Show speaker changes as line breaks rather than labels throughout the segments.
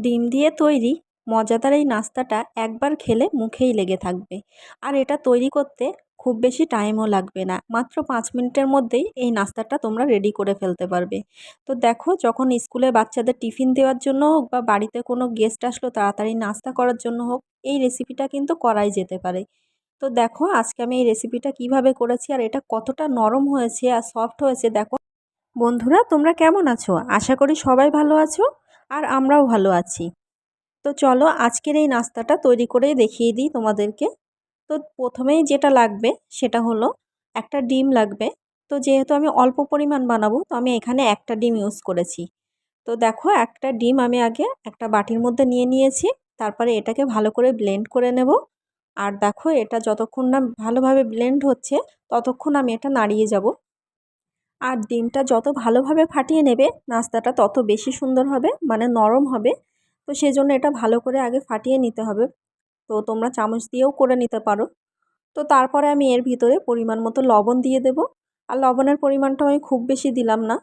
ডিম দিয়ে তৈরি মজাদার এই নাস্তাটা একবার খেলে মুখেই লেগে থাকবে। আর এটা তৈরি করতে খুব বেশি টাইমও লাগবে না, মাত্র 5 মিনিটের মধ্যেই এই নাস্তাটা তোমরা রেডি করে ফেলতে পারবে। তো দেখো, যখন স্কুলে বাচ্চাদের টিফিন দেওয়ার জন্য হোক বা বাড়িতে কোনো গেস্ট আসলো তাড়াতাড়ি নাস্তা করার জন্য হোক, এই রেসিপিটা কিন্তু করাই যেতে পারে। তো দেখো, আজকে আমি এই রেসিপিটা কিভাবে করেছি আর এটা কতটা নরম হয়েছে আর সফট হয়েছে দেখো। বন্ধুরা, তোমরা কেমন আছো? আশা করি সবাই ভালো আছো, আর আমরাও ভালো আছি। তো চলো আজকের এই নাস্তাটা তৈরি করে দেখিয়ে দিই তোমাদেরকে। তো প্রথমেই যেটা লাগবে সেটা হলো একটা ডিম লাগবে। তো যেহেতু আমি অল্প পরিমাণ বানাবো, তো আমি এখানে একটা ডিম ইউজ করেছি। তো দেখো, একটা ডিম আমি আগে একটা বাটির মধ্যে নিয়ে নিয়েছি। তারপরে এটাকে ভালো করে ব্লেন্ড করে নেব। আর দেখো, এটা যতক্ষণ না ভালোভাবে ব্লেন্ড হচ্ছে ততক্ষণ আমি এটা নাড়িয়ে যাব। আর ডিমটা যত ভালোভাবে ফাটিয়ে নেবে নাস্তাটা তত বেশি সুন্দর হবে, মানে নরম হবে। তো সেজন্য এটা ভালো করে আগে ফাটিয়ে নিতে হবে। তো তোমরা চামচ দিয়েও করে নিতে পারো। তো তারপরে আমি এর ভিতরে পরিমাণ মতো লবণ দিয়ে দেব। আর লবণের পরিমাণটা আমি খুব বেশি দিলাম না।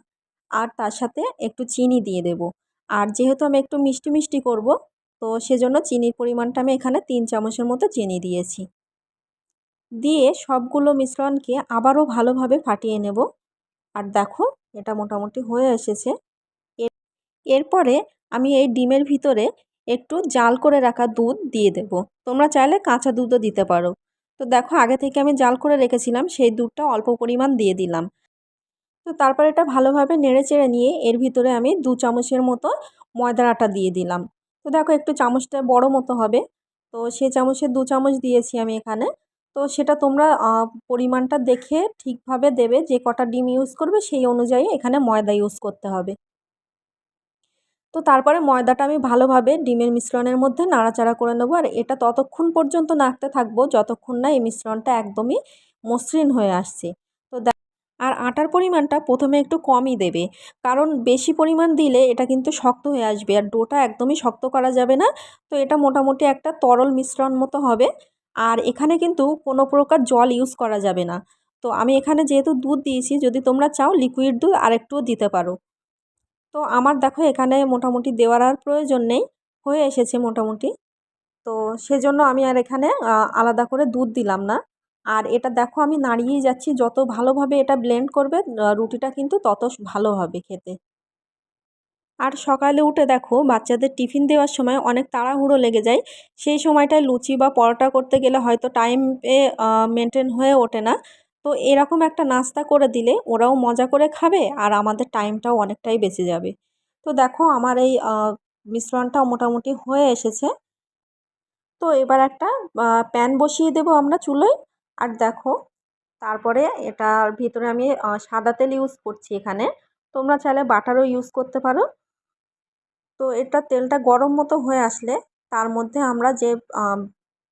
আর তার সাথে একটু চিনি দিয়ে দেব। আর যেহেতু আমি একটু মিষ্টি মিষ্টি করব, তো সেজন্য চিনির পরিমাণটা আমি এখানে 3 চামচের মতো চিনি দিয়েছি। দিয়ে সবগুলো মিশ্রণকে আবারও ভালোভাবে ফাটিয়ে নেব। আর দেখো, এটা মোটামুটি হয়ে এসেছে। এরপরে আমি এই ডিমের ভিতরে একটু জাল করে রাখা দুধ দিয়ে দেব। তোমরা চাইলে কাঁচা দুধও দিতে পারো। তো দেখো, আগে থেকে আমি জাল করে রেখেছিলাম, সেই দুধটা অল্প পরিমাণ দিয়ে দিলাম। তো তারপর এটা ভালোভাবে নেড়েচেড়ে নিয়ে এর ভিতরে আমি 2 চামচের মতো ময়দার আটা দিয়ে দিলাম। তো দেখো, একটু চামচটা বড় মতো হবে। তো সেই চামচের 2 চামচ দিয়েছি আমি এখানে। তো সেটা তোমরা পরিমাণটা দেখে ঠিকভাবে দেবে, যে কটা ডিম ইউজ করবে সেই অনুযায়ী এখানে ময়দা ইউজ করতে হবে। তো তারপরে ময়দাটা আমি ভালোভাবে ডিমের মিশ্রণের মধ্যে নাড়াচাড়া করে নেবো। আর এটা ততক্ষণ পর্যন্ত নাড়তে থাকবো যতক্ষণ না এই মিশ্রণটা একদমই মসৃণ হয়ে আসছে। তো আর আটার পরিমাণটা প্রথমে একটু কমই দেবে, কারণ বেশি পরিমাণ দিলে এটা কিন্তু শক্ত হয়ে আসবে আর ডোটা একদমই শক্ত করা যাবে না। তো এটা মোটামুটি একটা তরল মিশ্রণ মতো হবে। আর এখানে কিন্তু কোনো প্রকার জল ইউজ করা যাবে না। তো আমি এখানে যেহেতু দুধ দিয়েছি, যদি তোমরা চাও লিকুইড দুধ আরেকটুও দিতে পারো। তো আমার দেখো এখানে মোটামুটি দেওয়ার আর প্রয়োজন নেই, হয়ে এসেছে মোটামুটি। তো সেজন্য আমি আর এখানে আলাদা করে দুধ দিলাম না। আর এটা দেখো, আমি নাড়িয়েই যাচ্ছি, যত ভালোভাবে এটা ব্লেন্ড করবে রুটিটা কিন্তু তত ভালো হবে খেতে। আর সকালে উঠে দেখো, বাচ্চাদের টিফিন দেওয়ার সময় অনেক তাড়াহুড়ো লেগে যায়। সেই সময়টায় লুচি বা পরোটা করতে গেলে হয়তো টাইমে মেনটেন হয়ে ওঠে না। তো এরকম একটা নাস্তা করে দিলে ওরাও মজা করে খাবে আর আমাদের টাইমটাও অনেকটাই বেঁচে যাবে। তো দেখো, আমার এই মিশ্রণটাও মোটামুটি হয়ে এসেছে। তো এবার একটা প্যান বসিয়ে দেবো আমরা চুলোয়। আর দেখো, তারপরে এটার ভিতরে আমি সাদা তেল ইউজ করছি এখানে। তোমরা চাইলে বাটারও ইউজ করতে পারো। তো এটা তেলটা গরম মতো হয়ে আসলে তার মধ্যে আমরা যে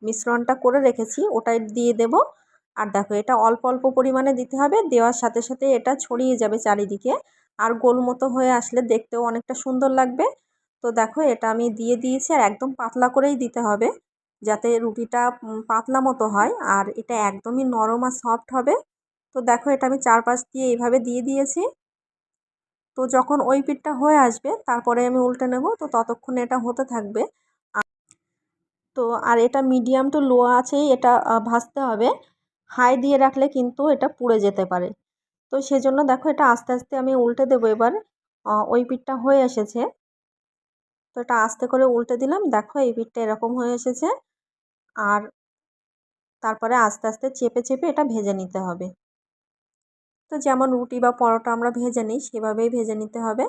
মিশ্রণটা করে রেখেছি ওটাই দিয়ে দেব। আর দেখো, এটা অল্প অল্প পরিমাণে দিতে হবে, দেওয়ার সাথে সাথে এটা ছড়িয়ে যাবে চারিদিকে। আর গোল মতো হয়ে আসলে দেখতেও অনেকটা সুন্দর লাগবে। তো দেখো, এটা আমি দিয়ে দিয়েছি আর একদম পাতলা করেই দিতে হবে, যাতে রুটিটা পাতলা মতো হয় আর এটা একদমই নরম আর সফট হবে। তো দেখো, এটা আমি চারপাশ দিয়ে এইভাবে দিয়ে দিয়েছি। তো যখন ওই পিঠটা হয়ে আসবে তারপরে আমি উল্টে নেব। তো ততক্ষণে এটা হতে থাকবে। তো আর এটা মিডিয়াম টু লো আঁচেই এটা ভাজতে হবে। হাই দিয়ে রাখলে কিন্তু এটা পুড়ে যেতে পারে। তো সেজন্য দেখো, এটা আস্তে আস্তে আমি উল্টে দেবো এবার। ওই পিঠটা হয়ে এসেছে। তো এটা আস্তে করে উল্টে দিলাম। দেখো, এই পিঠটা এরকম হয়ে এসেছে। আর তারপরে আস্তে আস্তে চেপে চেপে এটা ভেজে নিতে হবে। তো যেমন রুটি বা পরোটা আমরা ভেজে নিই সেভাবেই ভেজে নিতে হবে।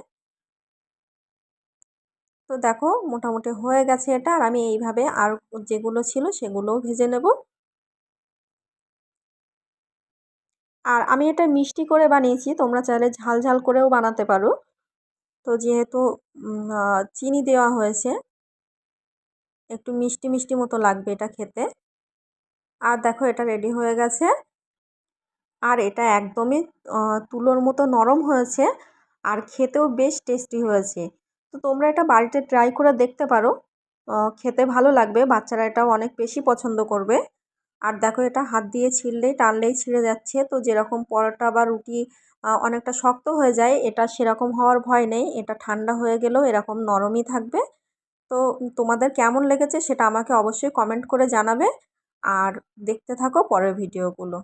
তো দেখো, মোটামুটি হয়ে গেছে এটা। আর আমি এইভাবে আর যেগুলো ছিল সেগুলোও ভেজে নেব। আর আমি এটা মিষ্টি করে বানিয়েছি, তোমরা চাইলে ঝাল ঝাল করেও বানাতে পারো। তো যেহেতু চিনি দেওয়া হয়েছে, একটু মিষ্টি মিষ্টি মতো লাগবে এটা খেতে। আর দেখো, এটা রেডি হয়ে গেছে। আর এটা একদমই তুলোর মতো নরম হয়েছে আর খেতেও বেশ টেস্টি হয়েছে। তো তোমরা এটা বাড়িতে ট্রাই করে দেখতে পারো, খেতে ভালো লাগবে, বাচ্চারা এটাও অনেক বেশি পছন্দ করবে। আর দেখো, এটা হাত দিয়ে ছিঁড়লেই টানলেই ছিঁড়ে যাচ্ছে। তো যেরকম পরোটা বা রুটি অনেকটা শক্ত হয়ে যায়, এটা সেরকম হওয়ার ভয় নেই, এটা ঠান্ডা হয়ে গেলেও এরকম নরমই থাকবে। তো তোমাদের কেমন লেগেছে সেটা আমাকে অবশ্যই কমেন্ট করে জানাবে, আর দেখতে থাকো পরের ভিডিওগুলো।